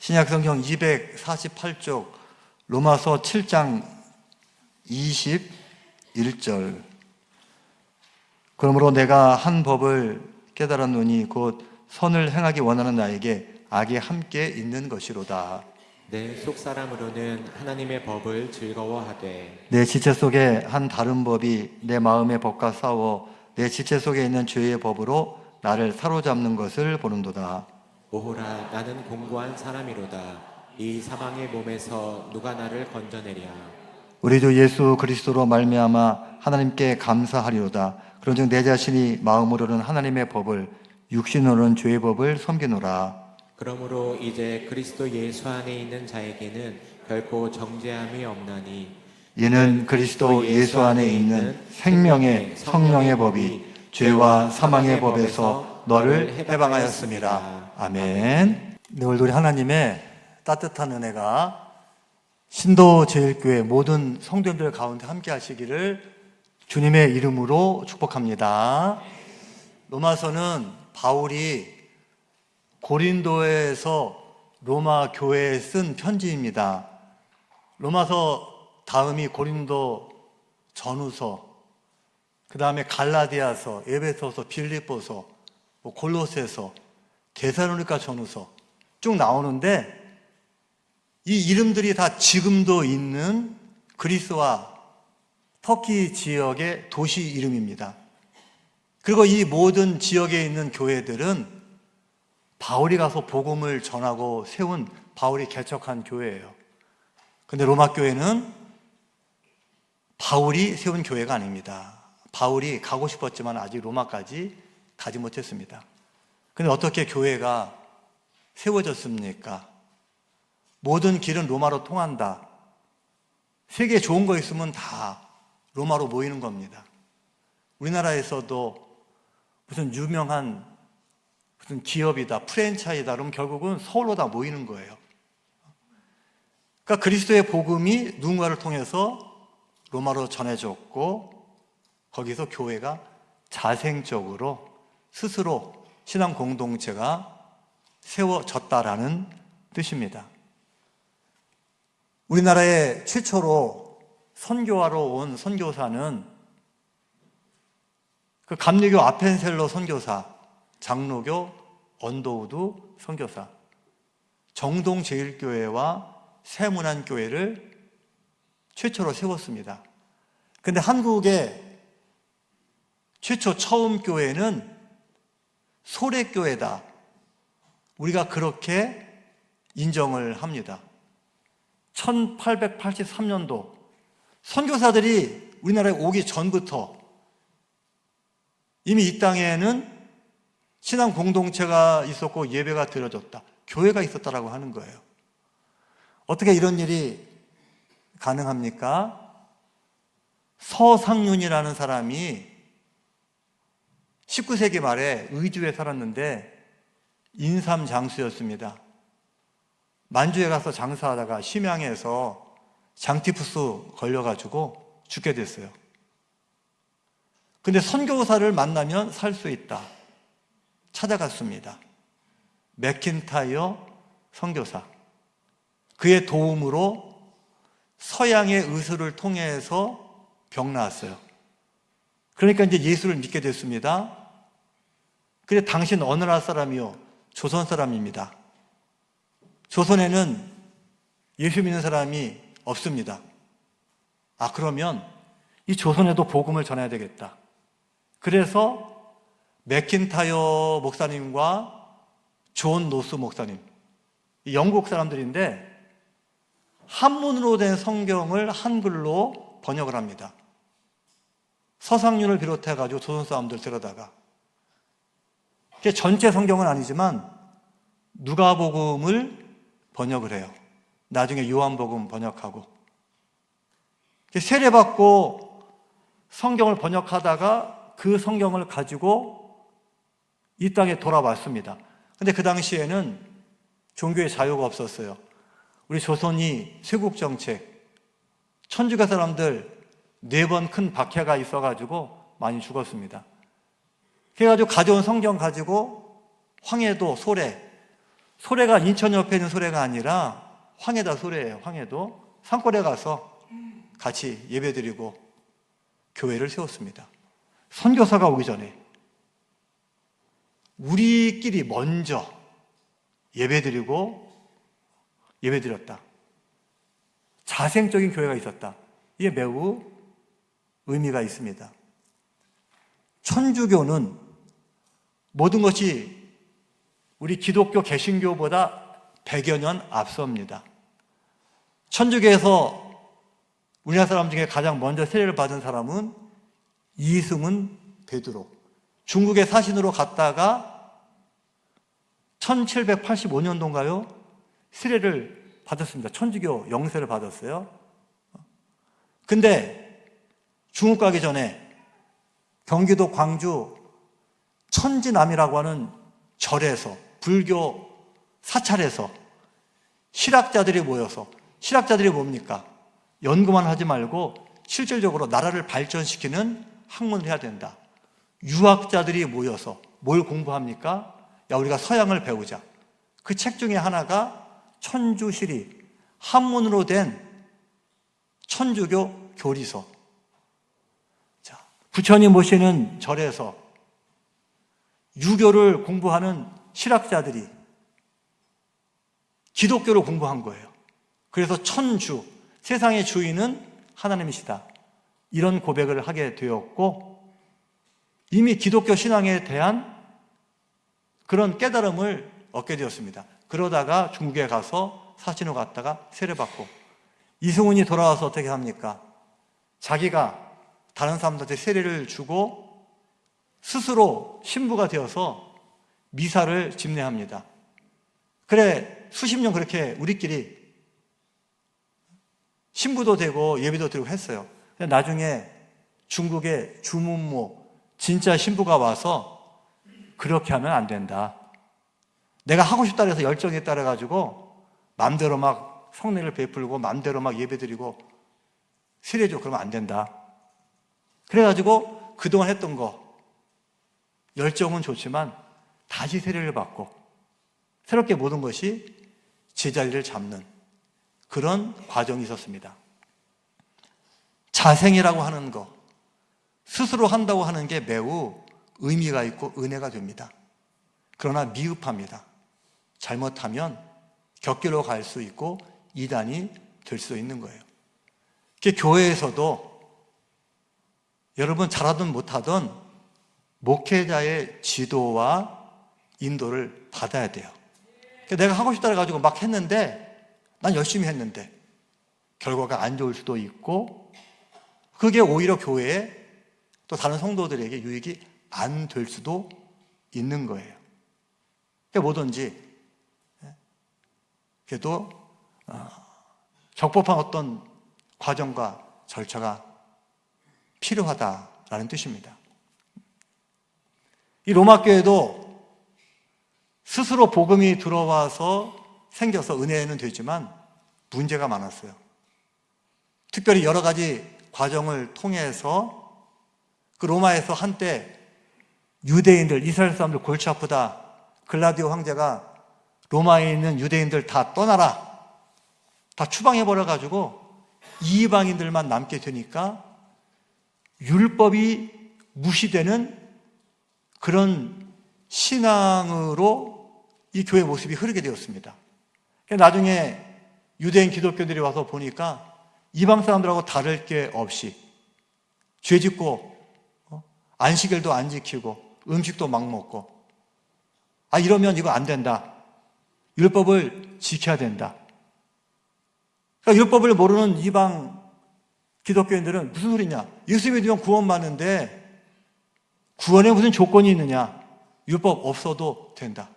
신약성경 248쪽 로마서 7장 21절. 그러므로 내가 한 법을 깨달았노니 곧 선을 행하기 원하는 나에게 악이 함께 있는 것이로다. 내 속사람으로는 하나님의 법을 즐거워하되 내 지체 속에 한 다른 법이 내 마음의 법과 싸워 내 지체 속에 있는 죄의 법으로 나를 사로잡는 것을 보는도다. 오호라, 나는 공고한 사람이로다. 이 사망의 몸에서 누가 나를 건져내랴. 우리 주 예수 그리스도로 말미암아 하나님께 감사하리로다. 그런즉 내 자신이 마음으로는 하나님의 법을, 육신으로는 죄의 법을 섬기노라. 그러므로 이제 그리스도 예수 안에 있는 자에게는 결코 정죄함이 없나니 이는 그리스도 예수 안에 있는 생명의 성령의 법이 죄와 사망의 법에서 너를 해방하였습니다. 아멘. 네, 오늘도 우리 하나님의 따뜻한 은혜가 신도제일교회 모든 성도님들 가운데 함께 하시기를 주님의 이름으로 축복합니다. 로마서는 바울이 고린도에서 로마 교회에 쓴 편지입니다. 로마서 다음이 고린도 전후서, 그 다음에 갈라디아서, 에베소서, 빌립보서, 골로새서, 데살로니가 전후서 쭉 나오는데 이 이름들이 다 지금도 있는 그리스와 터키 지역의 도시 이름입니다. 그리고 이 모든 지역에 있는 교회들은 바울이 가서 복음을 전하고 세운, 바울이 개척한 교회예요. 근데 로마 교회는 바울이 세운 교회가 아닙니다. 바울이 가고 싶었지만 아직 로마까지 가지 못했습니다. 근데 어떻게 교회가 세워졌습니까? 모든 길은 로마로 통한다. 세계에 좋은 거 있으면 다 로마로 모이는 겁니다. 우리나라에서도 무슨 유명한 무슨 기업이다, 프랜차이즈다, 그러면 결국은 서울로 다 모이는 거예요. 그러니까 그리스도의 복음이 누군가를 통해서 로마로 전해졌고 거기서 교회가 자생적으로 스스로 신앙 공동체가 세워졌다라는 뜻입니다. 우리나라에 최초로 선교하러 온 선교사는 그 감리교 아펜셀러 선교사, 장로교 언더우드 선교사, 정동제일교회와 세문안교회를 최초로 세웠습니다. 근데 한국의 최초 처음 교회는 소래교회다. 우리가 그렇게 인정을 합니다. 1883년도 선교사들이 우리나라에 오기 전부터 이미 이 땅에는 신앙 공동체가 있었고 예배가 드려졌다. 교회가 있었다라고 하는 거예요. 어떻게 이런 일이 가능합니까? 서상륜이라는 사람이 19세기 말에 의주에 살았는데 인삼장수였습니다. 만주에 가서 장사하다가 심양에서 장티푸스 걸려가지고 죽게 됐어요. 근데 선교사를 만나면 살 수 있다. 찾아갔습니다. 맥킨타이어 선교사. 그의 도움으로 서양의 의술을 통해서 병 나았어요. 그러니까 이제 예수를 믿게 됐습니다. 근데 당신 어느 나라 사람이요? 조선 사람입니다. 조선에는 예수 믿는 사람이 없습니다. 아, 그러면 이 조선에도 복음을 전해야 되겠다. 그래서 맥킨타이어 목사님과 존 노스 목사님, 영국 사람들인데 한문으로 된 성경을 한글로 번역을 합니다. 서상륜을 비롯해가지고 조선 사람들 데려다가 전체 성경은 아니지만 누가복음을 번역을 해요. 나중에 요한복음 번역하고 세례받고 성경을 번역하다가 그 성경을 가지고 이 땅에 돌아왔습니다. 근데 그 당시에는 종교의 자유가 없었어요. 우리 조선이 쇄국정책, 천주교 사람들 4번 큰 박해가 있어가지고 많이 죽었습니다. 그래가지고 가져온 성경 가지고 황해도, 소래, 소래가 인천 옆에 있는 소래가 아니라 황해다 소래예요. 황해도 산골에 가서 같이 예배드리고 교회를 세웠습니다. 선교사가 오기 전에 우리끼리 먼저 예배드렸다. 자생적인 교회가 있었다. 이게 매우 의미가 있습니다. 천주교는 모든 것이 우리 기독교 개신교보다 100여 년 앞섭니다. 천주교에서 우리나라 사람 중에 가장 먼저 세례를 받은 사람은 이승훈 베드로. 중국의 사신으로 갔다가 1785년도인가요? 세례를 받았습니다. 천주교 영세를 받았어요. 근데 중국 가기 전에 경기도 광주 천지남이라고 하는 절에서, 불교 사찰에서 실학자들이 모여서, 실학자들이 뭡니까? 연구만 하지 말고 실질적으로 나라를 발전시키는 학문을 해야 된다. 유학자들이 모여서 뭘 공부합니까? 야, 우리가 서양을 배우자. 그 책 중에 하나가 천주시리, 한문으로 된 천주교 교리서. 자, 부처님 모시는 절에서 유교를 공부하는 실학자들이 기독교를 공부한 거예요. 그래서 천주, 세상의 주인은 하나님이시다. 이런 고백을 하게 되었고, 이미 기독교 신앙에 대한 그런 깨달음을 얻게 되었습니다. 그러다가 중국에 가서 사신으로 갔다가 세례받고, 이승훈이 돌아와서 어떻게 합니까? 자기가 다른 사람들한테 세례를 주고 스스로 신부가 되어서 미사를 집례합니다. 그래, 수십 년 그렇게 우리끼리 신부도 되고 예배도 드리고 했어요. 나중에 중국의 주문모, 진짜 신부가 와서 그렇게 하면 안 된다. 내가 하고 싶다 해서 열정에 따라가지고 마음대로 막 성례를 베풀고 마음대로 막 예배드리고 세례줘. 그러면 안 된다. 그래가지고 그동안 했던 거 열정은 좋지만 다시 세례를 받고 새롭게 모든 것이 제자리를 잡는 그런 과정이 있었습니다. 자생이라고 하는 거, 스스로 한다고 하는 게 매우 의미가 있고 은혜가 됩니다. 그러나 미흡합니다. 잘못하면 격길로 갈 수 있고 이단이 될 수 있는 거예요. 교회에서도 여러분 잘하든 못하든 목회자의 지도와 인도를 받아야 돼요. 내가 하고 싶다 해가지고 막 했는데, 난 열심히 했는데 결과가 안 좋을 수도 있고, 그게 오히려 교회에 또 다른 성도들에게 유익이 안 될 수도 있는 거예요. 뭐든지 그래도 적법한 어떤 과정과 절차가 필요하다라는 뜻입니다. 이 로마 교회도 스스로 복음이 들어와서 생겨서 은혜는 되지만 문제가 많았어요. 특별히 여러 가지 과정을 통해서 그 로마에서 한때 유대인들, 이스라엘 사람들 골치 아프다. 글라디오 황제가 로마에 있는 유대인들 다 떠나라. 다 추방해버려가지고 이방인들만 남게 되니까 율법이 무시되는 그런 신앙으로 이 교회 모습이 흐르게 되었습니다. 나중에 유대인 기독교들이 와서 보니까 이방 사람들하고 다를 게 없이 죄 짓고 안식일도 안 지키고 음식도 막 먹고, 이러면 이거 안 된다. 율법을 지켜야 된다. 그러니까 율법을 모르는 이방 기독교인들은 무슨 소리냐? 예수 믿으면 구원받는데 구원에 무슨 조건이 있느냐? 율법 없어도 된다.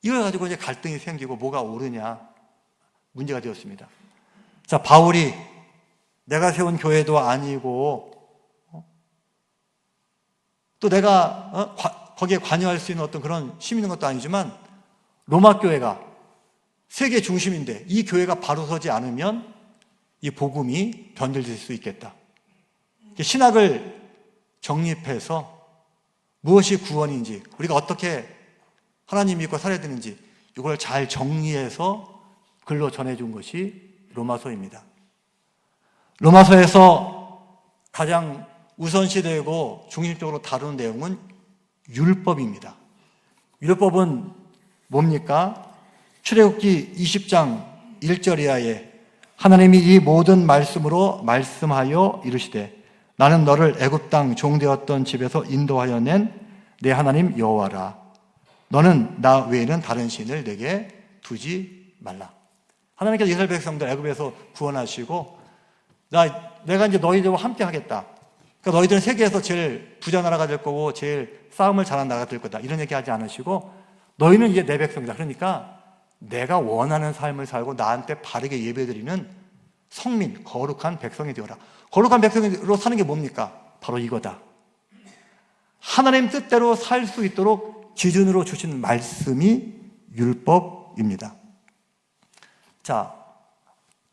이걸 가지고 이제 갈등이 생기고 뭐가 옳으냐 문제가 되었습니다. 자, 바울이 내가 세운 교회도 아니고 또 내가 거기에 관여할 수 있는 어떤 그런 힘 있는 것도 아니지만 로마 교회가 세계 중심인데 이 교회가 바로 서지 않으면 이 복음이 변질될 수 있겠다. 신학을 정립해서 무엇이 구원인지, 우리가 어떻게 하나님 믿고 살아야 되는지 이걸 잘 정리해서 글로 전해준 것이 로마서입니다. 로마서에서 가장 우선시되고 중심적으로 다루는 내용은 율법입니다. 율법은 뭡니까? 출애굽기 20장 1절 이하에 하나님이 이 모든 말씀으로 말씀하여 이르시되 나는 너를 애굽 땅 종되었던 집에서 인도하여 낸 내 하나님 여호와라. 너는 나 외에는 다른 신을 내게 두지 말라. 하나님께서 이스라엘 백성들 애굽에서 구원하시고 내가 이제 너희들과 함께 하겠다. 그러니까 너희들은 세계에서 제일 부자 나라가 될 거고 제일 싸움을 잘하는 나라가 될 거다. 이런 얘기 하지 않으시고 너희는 이제 내 백성이다. 그러니까 내가 원하는 삶을 살고 나한테 바르게 예배드리는 성민, 거룩한 백성이 되어라. 거룩한 백성으로 사는 게 뭡니까? 바로 이거다. 하나님 뜻대로 살 수 있도록 기준으로 주신 말씀이 율법입니다. 자,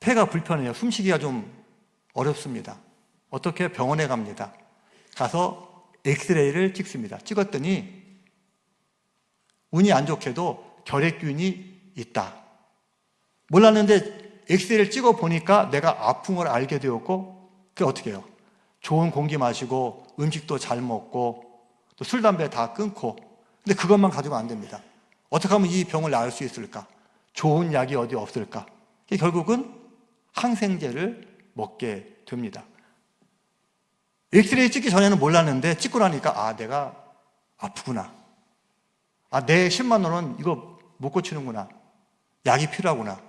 폐가 불편해요. 숨쉬기가 좀 어렵습니다. 어떻게 병원에 갑니다. 가서 엑스레이를 찍습니다. 찍었더니 운이 안 좋게도 결핵균이 있다. 몰랐는데 엑스레이를 찍어 보니까 내가 아픈 걸 알게 되었고, 그게 어떻게 해요? 좋은 공기 마시고 음식도 잘 먹고 또 술, 담배 다 끊고. 근데 그것만 가지고 안 됩니다. 어떻게 하면 이 병을 나을 수 있을까? 좋은 약이 어디 없을까? 결국은 항생제를 먹게 됩니다. 엑스레이 찍기 전에는 몰랐는데 찍고 나니까 내가 아프구나. 내 10만 원은 이거 못 고치는구나. 약이 필요하구나.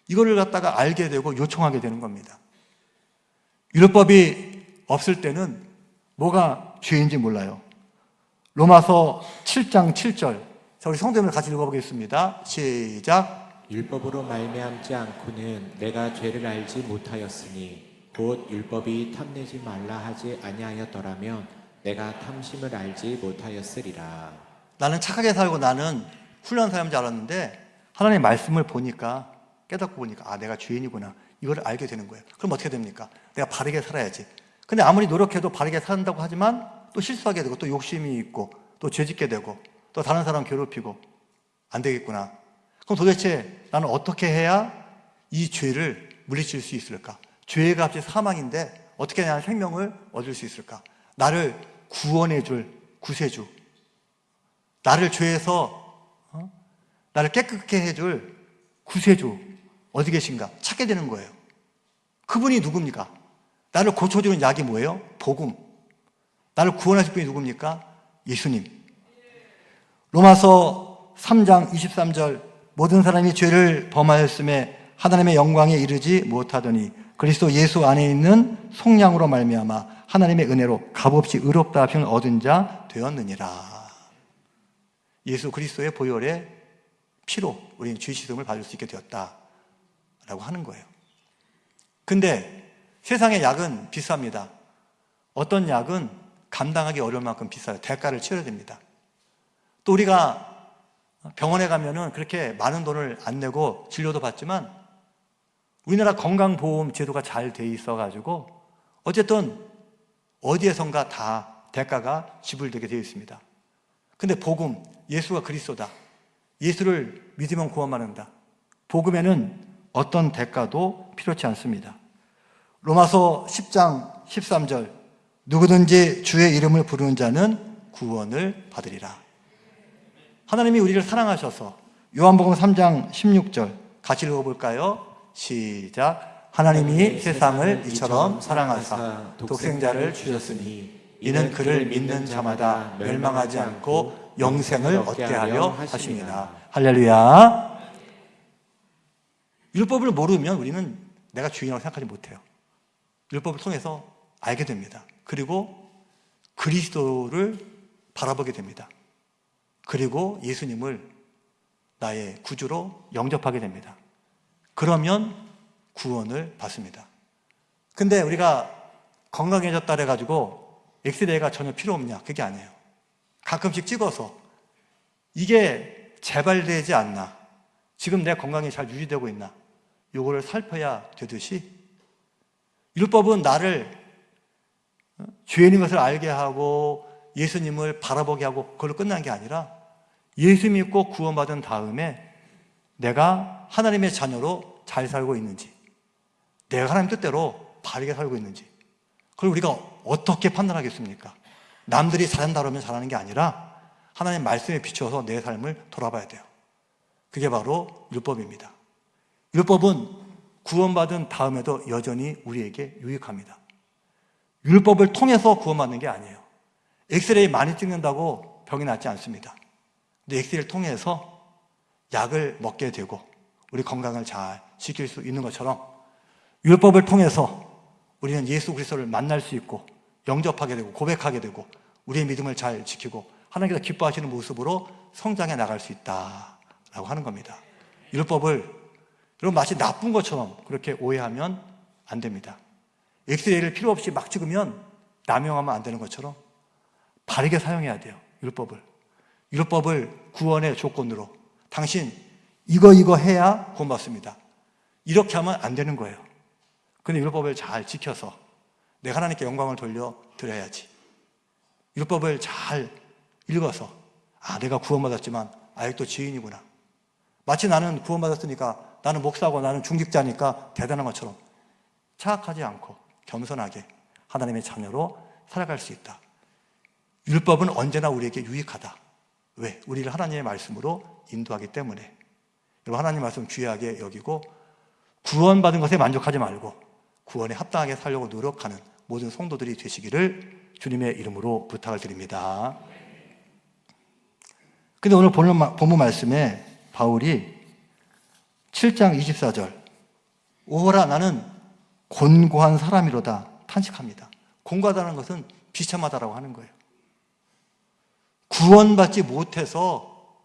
이거를 갖다가 알게 되고 요청하게 되는 겁니다. 율법이 없을 때는 뭐가 죄인지 몰라요. 로마서 7장 7절. 자, 우리 성도님들 같이 읽어보겠습니다. 시작. 율법으로 말미암지 않고는 내가 죄를 알지 못하였으니 곧 율법이 탐내지 말라 하지 아니하였더라면 내가 탐심을 알지 못하였으리라. 나는 착하게 살고 나는 훌륭한 사람인 줄 알았는데 하나님의 말씀을 보니까 깨닫고 보니까 내가 죄인이구나. 이걸 알게 되는 거예요. 그럼 어떻게 됩니까? 내가 바르게 살아야지. 근데 아무리 노력해도 바르게 산다고 하지만 또 실수하게 되고 또 욕심이 있고 또 죄짓게 되고 또 다른 사람 괴롭히고 안 되겠구나. 그럼 도대체 나는 어떻게 해야 이 죄를 물리칠 수 있을까? 죄의 값이 사망인데 어떻게 나는 생명을 얻을 수 있을까? 나를 구원해 줄 구세주, 나를 죄에서 나를 깨끗게 해줄 구세주 어디 계신가? 찾게 되는 거예요. 그분이 누굽니까? 나를 고쳐주는 약이 뭐예요? 복음. 나를 구원하실 분이 누굽니까? 예수님. 로마서 3장 23절 모든 사람이 죄를 범하였음에 하나님의 영광에 이르지 못하더니 그리스도 예수 안에 있는 속량으로 말미암아 하나님의 은혜로 값없이 의롭다 하심을 얻은 자 되었느니라. 예수 그리스도의 보혈의 피로 우리는 죄 씻음을 받을 수 있게 되었다라고 하는 거예요. 근데 세상의 약은 비쌉니다. 어떤 약은 감당하기 어려울 만큼 비싸요. 대가를 치러야 됩니다. 또 우리가 병원에 가면은 그렇게 많은 돈을 안 내고 진료도 받지만 우리나라 건강보험 제도가 잘 돼 있어가지고 어쨌든 어디에선가 다 대가가 지불되게 되어 있습니다. 근데 복음, 예수가 그리스도다. 예수를 믿으면 구원받는다. 복음에는 어떤 대가도 필요치 않습니다. 로마서 10장 13절 누구든지 주의 이름을 부르는 자는 구원을 받으리라. 하나님이 우리를 사랑하셔서 요한복음 3장 16절 같이 읽어볼까요? 시작. 하나님이 세상을 이처럼 사랑하사 독생자를 주셨으니 이는 그를 믿는 자마다 멸망하지 않고 영생을 얻게 하려 하심이라. 할렐루야. 율법을 모르면 우리는 내가 주인이라고 생각하지 못해요. 율법을 통해서 알게 됩니다. 그리고 그리스도를 바라보게 됩니다. 그리고 예수님을 나의 구주로 영접하게 됩니다. 그러면 구원을 받습니다. 근데 우리가 건강해졌다 그래가지고 엑스레이가 전혀 필요 없냐? 그게 아니에요. 가끔씩 찍어서 이게 재발되지 않나? 지금 내 건강이 잘 유지되고 있나? 요거를 살펴야 되듯이 율법은 나를 죄인인 것을 알게 하고 예수님을 바라보게 하고 그걸로 끝난 게 아니라 예수 믿고 구원받은 다음에 내가 하나님의 자녀로 잘 살고 있는지, 내가 하나님 뜻대로 바르게 살고 있는지, 그걸 우리가 어떻게 판단하겠습니까? 남들이 잘한다 그러면 잘하는 게 아니라 하나님 말씀에 비추어서 내 삶을 돌아봐야 돼요. 그게 바로 율법입니다. 율법은 구원받은 다음에도 여전히 우리에게 유익합니다. 율법을 통해서 구원받는 게 아니에요. 엑스레이 많이 찍는다고 병이 낫지 않습니다. 근데 엑스레이를 통해서 약을 먹게 되고 우리 건강을 잘 지킬 수 있는 것처럼 율법을 통해서 우리는 예수 그리스도를 만날 수 있고 영접하게 되고 고백하게 되고 우리의 믿음을 잘 지키고 하나님께서 기뻐하시는 모습으로 성장해 나갈 수 있다라고 하는 겁니다. 율법을 여러분 마치 나쁜 것처럼 그렇게 오해하면 안 됩니다. 엑스레이를 필요 없이 막 찍으면 남용하면 안 되는 것처럼 바르게 사용해야 돼요. 율법을 구원의 조건으로 당신 이거 해야 구원받습니다. 이렇게 하면 안 되는 거예요. 근데 율법을 잘 지켜서 내가 하나님께 영광을 돌려드려야지. 율법을 잘 읽어서 내가 구원받았지만 아직도 죄인이구나. 마치 나는 구원받았으니까 나는 목사고 나는 중직자니까 대단한 것처럼 착각하지 않고 겸손하게 하나님의 자녀로 살아갈 수 있다. 율법은 언제나 우리에게 유익하다. 왜? 우리를 하나님의 말씀으로 인도하기 때문에. 여러분 하나님 말씀 귀하게 여기고 구원받은 것에 만족하지 말고 구원에 합당하게 살려고 노력하는 모든 성도들이 되시기를 주님의 이름으로 부탁을 드립니다. 근데 오늘 본문 말씀에 바울이 7장 24절 오호라 나는 곤고한 사람이로다 탄식합니다. 곤고하다는 것은 비참하다라고 하는 거예요. 구원받지 못해서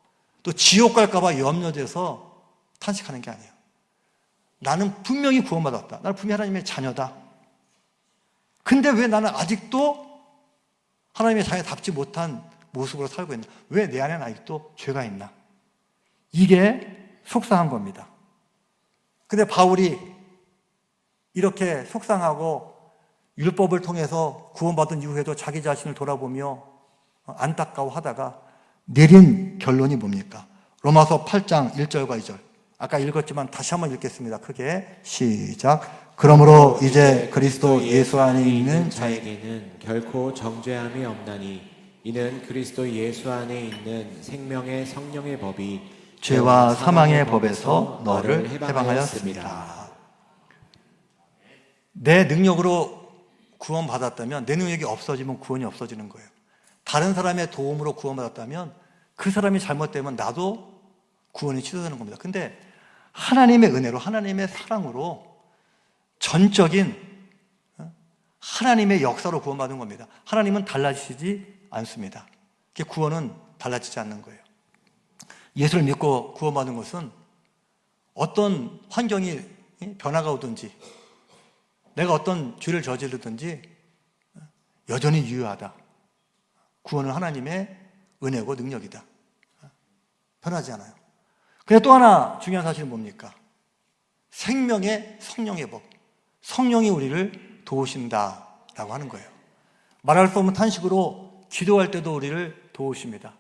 또 지옥 갈까 봐 염려돼서 탄식하는 게 아니에요. 나는 분명히 구원받았다. 나는 분명히 하나님의 자녀다. 근데 왜 나는 아직도 하나님의 자녀답지 못한 모습으로 살고 있나? 왜 내 안에는 아직도 죄가 있나? 이게 속상한 겁니다. 근데 바울이 이렇게 속상하고 율법을 통해서 구원받은 이후에도 자기 자신을 돌아보며 안타까워하다가 내린 결론이 뭡니까? 로마서 8장 1절과 2절. 아까 읽었지만 다시 한번 읽겠습니다. 크게 시작. 그러므로 이제 그리스도 예수 안에 있는 자에게는 결코 정죄함이 없나니 이는 그리스도 예수 안에 있는 생명의 성령의 법이 죄와 사망의 법에서 너를 해방하였습니다. 내 능력으로 구원받았다면 내 능력이 없어지면 구원이 없어지는 거예요. 다른 사람의 도움으로 구원받았다면 그 사람이 잘못되면 나도 구원이 취소되는 겁니다. 근데 하나님의 은혜로 하나님의 사랑으로 전적인 하나님의 역사로 구원받은 겁니다. 하나님은 달라지지 않습니다. 구원은 달라지지 않는 거예요. 예수를 믿고 구원받은 것은 어떤 환경이 변화가 오든지 내가 어떤 죄를 저지르든지 여전히 유효하다. 구원은 하나님의 은혜고 능력이다. 변하지 않아요. 근데 또 하나 중요한 사실은 뭡니까? 생명의 성령의 법. 성령이 우리를 도우신다라고 하는 거예요. 말할 수 없는 탄식으로 기도할 때도 우리를 도우십니다.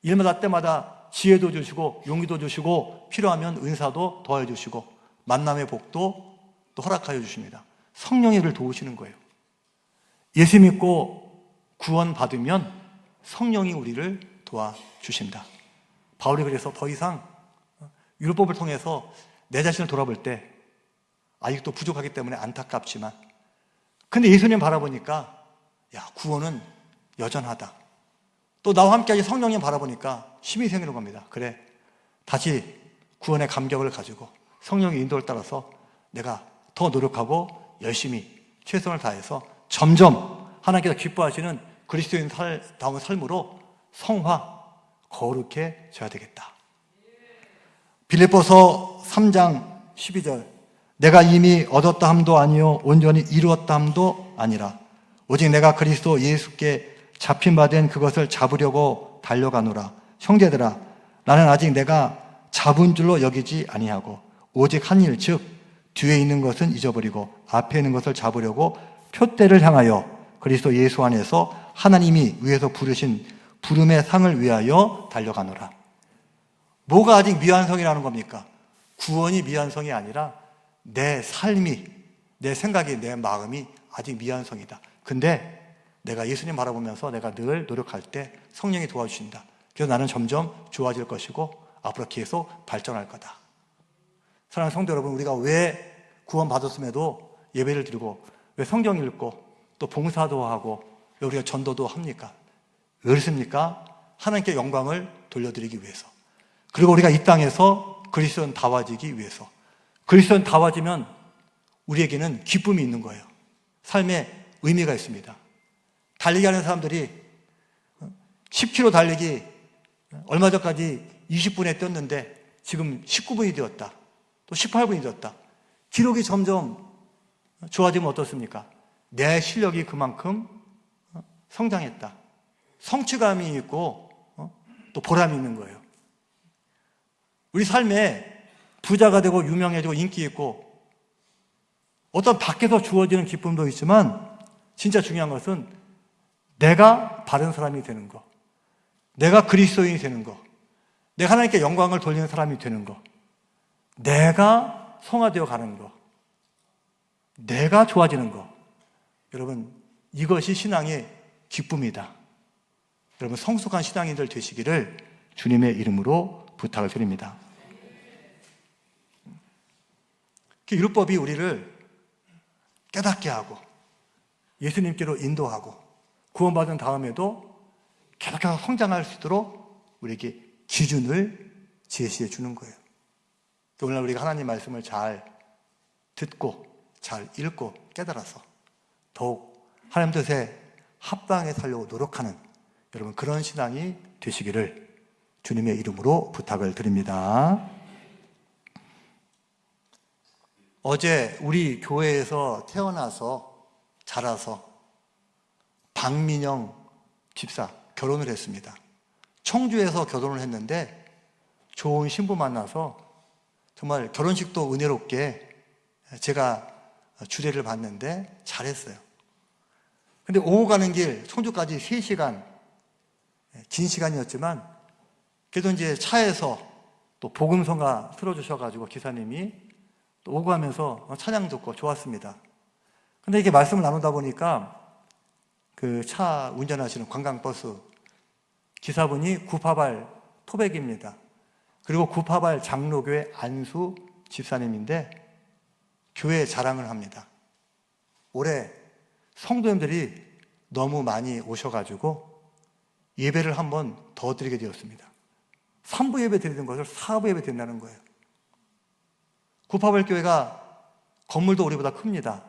일마다 때마다 지혜도 주시고 용기도 주시고 필요하면 은사도 더해 주시고 만남의 복도 또 허락하여 주십니다. 성령이 우리를 도우시는 거예요. 예수 믿고 구원받으면 성령이 우리를 도와주신다. 바울이 그래서 더 이상 율법을 통해서 내 자신을 돌아볼 때 아직도 부족하기 때문에 안타깝지만 근데 예수님 바라보니까 구원은 여전하다. 또 나와 함께하신 성령님 바라보니까 힘이 생기는 겁니다. 그래, 다시 구원의 감격을 가지고 성령의 인도를 따라서 내가 더 노력하고 열심히 최선을 다해서 점점 하나님께서 기뻐하시는 그리스도인다운 삶으로 성화, 거룩해져야 되겠다. 빌립보서 3장 12절 내가 이미 얻었다 함도 아니요 온전히 이루었다 함도 아니라 오직 내가 그리스도 예수께 잡힌 바 된 그것을 잡으려고 달려가노라. 형제들아 나는 아직 내가 잡은 줄로 여기지 아니하고 오직 한 일 즉 뒤에 있는 것은 잊어버리고 앞에 있는 것을 잡으려고 표대를 향하여 그리스도 예수 안에서 하나님이 위에서 부르신 부름의 상을 위하여 달려가노라. 뭐가 아직 미완성이라는 겁니까? 구원이 미완성이 아니라 내 삶이, 내 생각이, 내 마음이 아직 미완성이다. 근데 내가 예수님 바라보면서 내가 늘 노력할 때 성령이 도와주신다. 그래서 나는 점점 좋아질 것이고 앞으로 계속 발전할 거다. 사랑하는 성도 여러분, 우리가 왜 구원받았음에도 예배를 드리고 왜 성경 읽고 또 봉사도 하고 왜 우리가 전도도 합니까? 왜 그렇습니까? 하나님께 영광을 돌려드리기 위해서. 그리고 우리가 이 땅에서 그리스도인 다워지기 위해서. 그리스도인 다워지면 우리에게는 기쁨이 있는 거예요. 삶에 의미가 있습니다. 달리기 하는 사람들이 10km 달리기 얼마 전까지 20분에 뛰었는데 지금 19분이 되었다. 또 18분이 되었다. 기록이 점점 좋아지면 어떻습니까? 내 실력이 그만큼 성장했다. 성취감이 있고 또 보람이 있는 거예요. 우리 삶에 부자가 되고 유명해지고 인기 있고 어떤 밖에서 주어지는 기쁨도 있지만 진짜 중요한 것은 내가 바른 사람이 되는 거, 내가 그리스도인이 되는 거, 내가 하나님께 영광을 돌리는 사람이 되는 거, 내가 성화되어 가는 거, 내가 좋아지는 거. 여러분, 이것이 신앙의 기쁨이다. 여러분, 성숙한 신앙인들 되시기를 주님의 이름으로 부탁을 드립니다. 율법이 우리를 깨닫게 하고 예수님께로 인도하고 구원받은 다음에도 계속해서 성장할 수 있도록 우리에게 기준을 제시해 주는 거예요. 오늘 우리가 하나님 말씀을 잘 듣고 잘 읽고 깨달아서 더욱 하나님 뜻에 합당해 살려고 노력하는 여러분 그런 신앙이 되시기를 주님의 이름으로 부탁을 드립니다. 어제 우리 교회에서 태어나서 자라서 박민영 집사 결혼을 했습니다. 청주에서 결혼을 했는데 좋은 신부 만나서 정말 결혼식도 은혜롭게 제가 주례를 봤는데 잘했어요. 근데 오고 가는 길 청주까지 3시간 긴 시간이었지만 그래도 이제 차에서 또 복음성가 틀어주셔가지고 기사님이 또 오고 가면서 찬양 듣고 좋았습니다. 근데 이게 말씀을 나누다 보니까 그 차 운전하시는 관광버스 기사분이 구파발 토백입니다. 그리고 구파발 장로교회 안수 집사님인데 교회 자랑을 합니다. 올해 성도님들이 너무 많이 오셔가지고 예배를 한 번 더 드리게 되었습니다. 3부 예배 드리는 것을 4부 예배 드린다는 거예요. 구파발 교회가 건물도 우리보다 큽니다.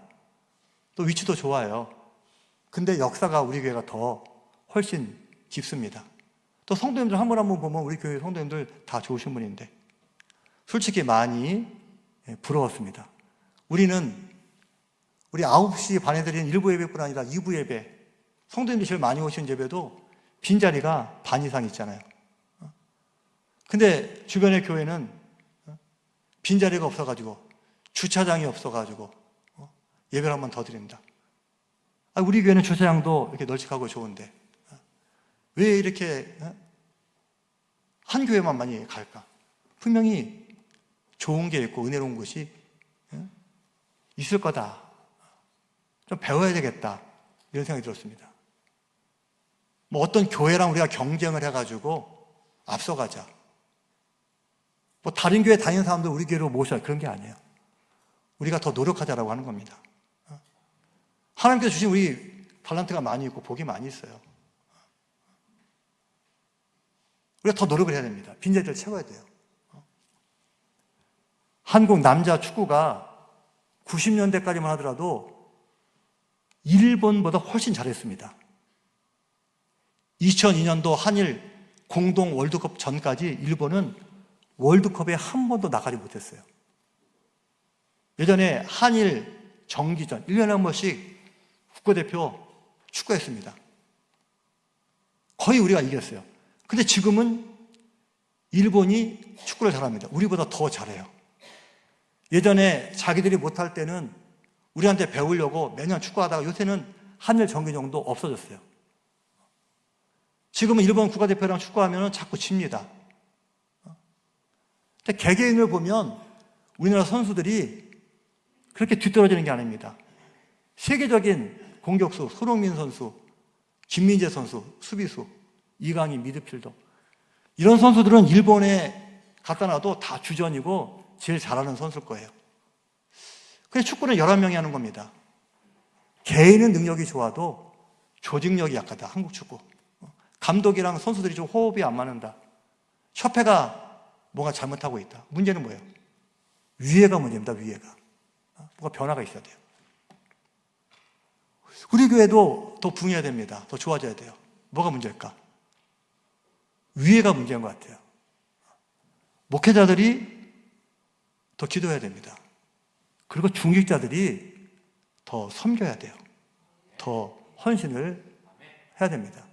또 위치도 좋아요. 근데 역사가 우리 교회가 더 훨씬 깊습니다. 또 성도님들 한 분 한 분 보면 우리 교회 성도님들 다 좋으신 분인데 솔직히 많이 부러웠습니다. 우리 9시 반에 드리는 1부 예배뿐 아니라 2부 예배, 성도님들이 제일 많이 오신 예배도 빈자리가 반 이상 있잖아요. 근데 주변의 교회는 빈자리가 없어가지고 주차장이 없어가지고 예배를 한 번 더 드립니다. 우리 교회는 주차장도 이렇게 널찍하고 좋은데 왜 이렇게 한 교회만 많이 갈까? 분명히 좋은 게 있고 은혜로운 것이 있을 거다. 좀 배워야 되겠다. 이런 생각이 들었습니다. 뭐 어떤 교회랑 우리가 경쟁을 해가지고 앞서가자. 뭐 다른 교회 다니는 사람들 우리 교회로 모셔야 그런 게 아니에요. 우리가 더 노력하자라고 하는 겁니다. 하나님께서 주신 우리 달란트가 많이 있고 복이 많이 있어요. 우리가 더 노력을 해야 됩니다. 빈자리를 채워야 돼요. 한국 남자 축구가 90년대까지만 하더라도 일본보다 훨씬 잘했습니다. 2002년도 한일 공동 월드컵 전까지 일본은 월드컵에 한 번도 나가지 못했어요. 예전에 한일 정기전 1년에 한 번씩 국가대표 축구했습니다. 거의 우리가 이겼어요. 근데 지금은 일본이 축구를 잘합니다. 우리보다 더 잘해요. 예전에 자기들이 못할 때는 우리한테 배우려고 매년 축구하다가 요새는 한일 정기전도 없어졌어요. 지금은 일본 국가대표랑 축구하면 자꾸 집니다. 개개인을 보면 우리나라 선수들이 그렇게 뒤떨어지는 게 아닙니다. 세계적인 공격수, 손흥민 선수, 김민재 선수, 수비수, 이강인 미드필더, 이런 선수들은 일본에 갖다 놔도 다 주전이고 제일 잘하는 선수일 거예요. 그래서 축구는 11명이 하는 겁니다. 개인은 능력이 좋아도 조직력이 약하다. 한국 축구. 감독이랑 선수들이 좀 호흡이 안 맞는다. 협회가 뭔가 잘못하고 있다. 문제는 뭐예요? 위해가 문제입니다. 위해가. 뭔가 변화가 있어야 돼요. 우리 교회도 더 부흥해야 됩니다. 더 좋아져야 돼요. 뭐가 문제일까? 위해가 문제인 것 같아요. 목회자들이 더 기도해야 됩니다. 그리고 중직자들이 더 섬겨야 돼요. 더 헌신을 해야 됩니다.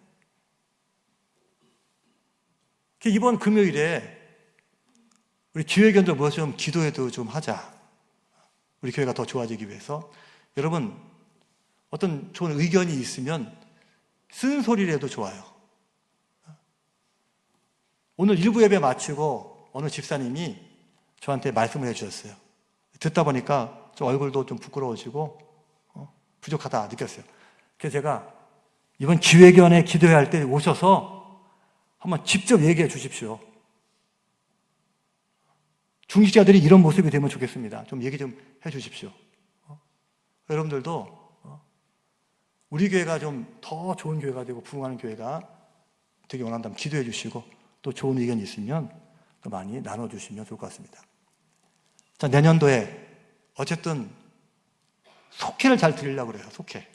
이번 금요일에 우리 기획연도 무엇 좀 기도해도 좀 하자. 우리 교회가 더 좋아지기 위해서. 여러분, 어떤 좋은 의견이 있으면 쓴소리라도 좋아요. 오늘 일부 예배 마치고 어느 집사님이 저한테 말씀을 해주셨어요. 듣다 보니까 좀 얼굴도 좀 부끄러워지고 부족하다 느꼈어요. 그래서 제가 이번 기획연에 기도해야 할 때 오셔서 한번 직접 얘기해 주십시오. 중직자들이 이런 모습이 되면 좋겠습니다. 좀 얘기 좀 해 주십시오. 여러분들도 우리 교회가 좀 더 좋은 교회가 되고 부흥하는 교회가 되기 원한다면 기도해 주시고, 또 좋은 의견이 있으면 또 많이 나눠주시면 좋을 것 같습니다. 자, 내년도에 어쨌든 속회를 잘 드리려고 그래요. 속회.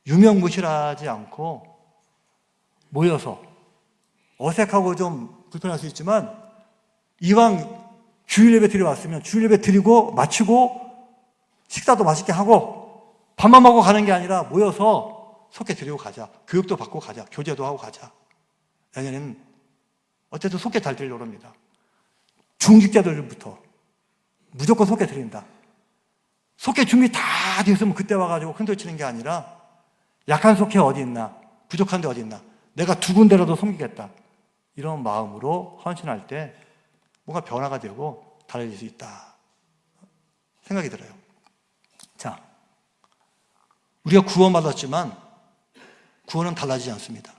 유명무실하지 않고 모여서, 어색하고 좀 불편할 수 있지만 이왕 주일 예배 드리러 왔으면 주일 예배 드리고 마치고 식사도 맛있게 하고 밥만 먹고 가는 게 아니라 모여서 속회 드리고 가자. 교육도 받고 가자. 교제도 하고 가자. 내년에는 어쨌든 속회 잘 드리려고 합니다. 중직자들부터 무조건 속회 드린다. 속회 준비 다 됐으면 그때 와가지고 큰소리 치는 게 아니라 약한 속회 어디 있나, 부족한 데 어디 있나, 내가 두 군데라도 섬기겠다. 이런 마음으로 헌신할 때 뭔가 변화가 되고 달라질 수 있다 생각이 들어요. 자, 우리가 구원받았지만 구원은 달라지지 않습니다.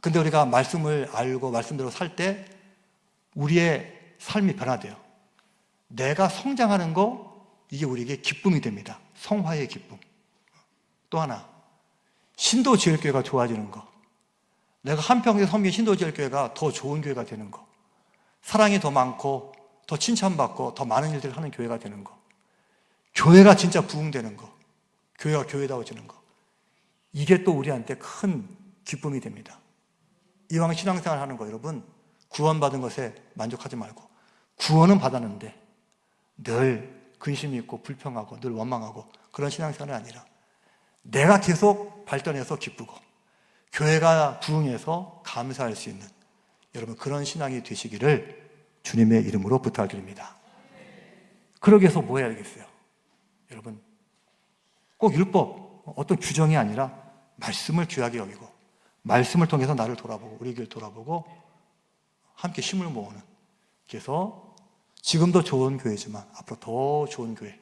근데 우리가 말씀을 알고 말씀대로 살 때 우리의 삶이 변화돼요. 내가 성장하는 거, 이게 우리에게 기쁨이 됩니다. 성화의 기쁨. 또 하나, 신도지엘교회가 좋아지는 거. 내가 한평생 섬긴 신도지엘교회가 더 좋은 교회가 되는 거. 사랑이 더 많고 더 칭찬받고 더 많은 일들을 하는 교회가 되는 거. 교회가 진짜 부흥되는 거. 교회가 교회다워지는 거. 이게 또 우리한테 큰 기쁨이 됩니다. 이왕 신앙생활 하는 거, 여러분, 구원받은 것에 만족하지 말고, 구원은 받았는데 늘 근심이 있고 불평하고 늘 원망하고 그런 신앙생활이 아니라 내가 계속 발전해서 기쁘고 교회가 부흥해서 감사할 수 있는, 여러분, 그런 신앙이 되시기를 주님의 이름으로 부탁드립니다. 그러기 위해서 뭐 해야 되겠어요? 여러분, 꼭 율법, 어떤 규정이 아니라 말씀을 귀하게 여기고 말씀을 통해서 나를 돌아보고 우리 교회를 돌아보고 함께 힘을 모으는, 그래서 지금도 좋은 교회지만 앞으로 더 좋은 교회,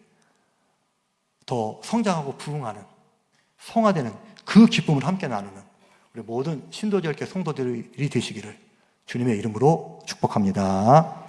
더 성장하고 부흥하는, 성화되는 그 기쁨을 함께 나누는 우리 모든 신도지엘교회 성도들이 되시기를 주님의 이름으로 축복합니다.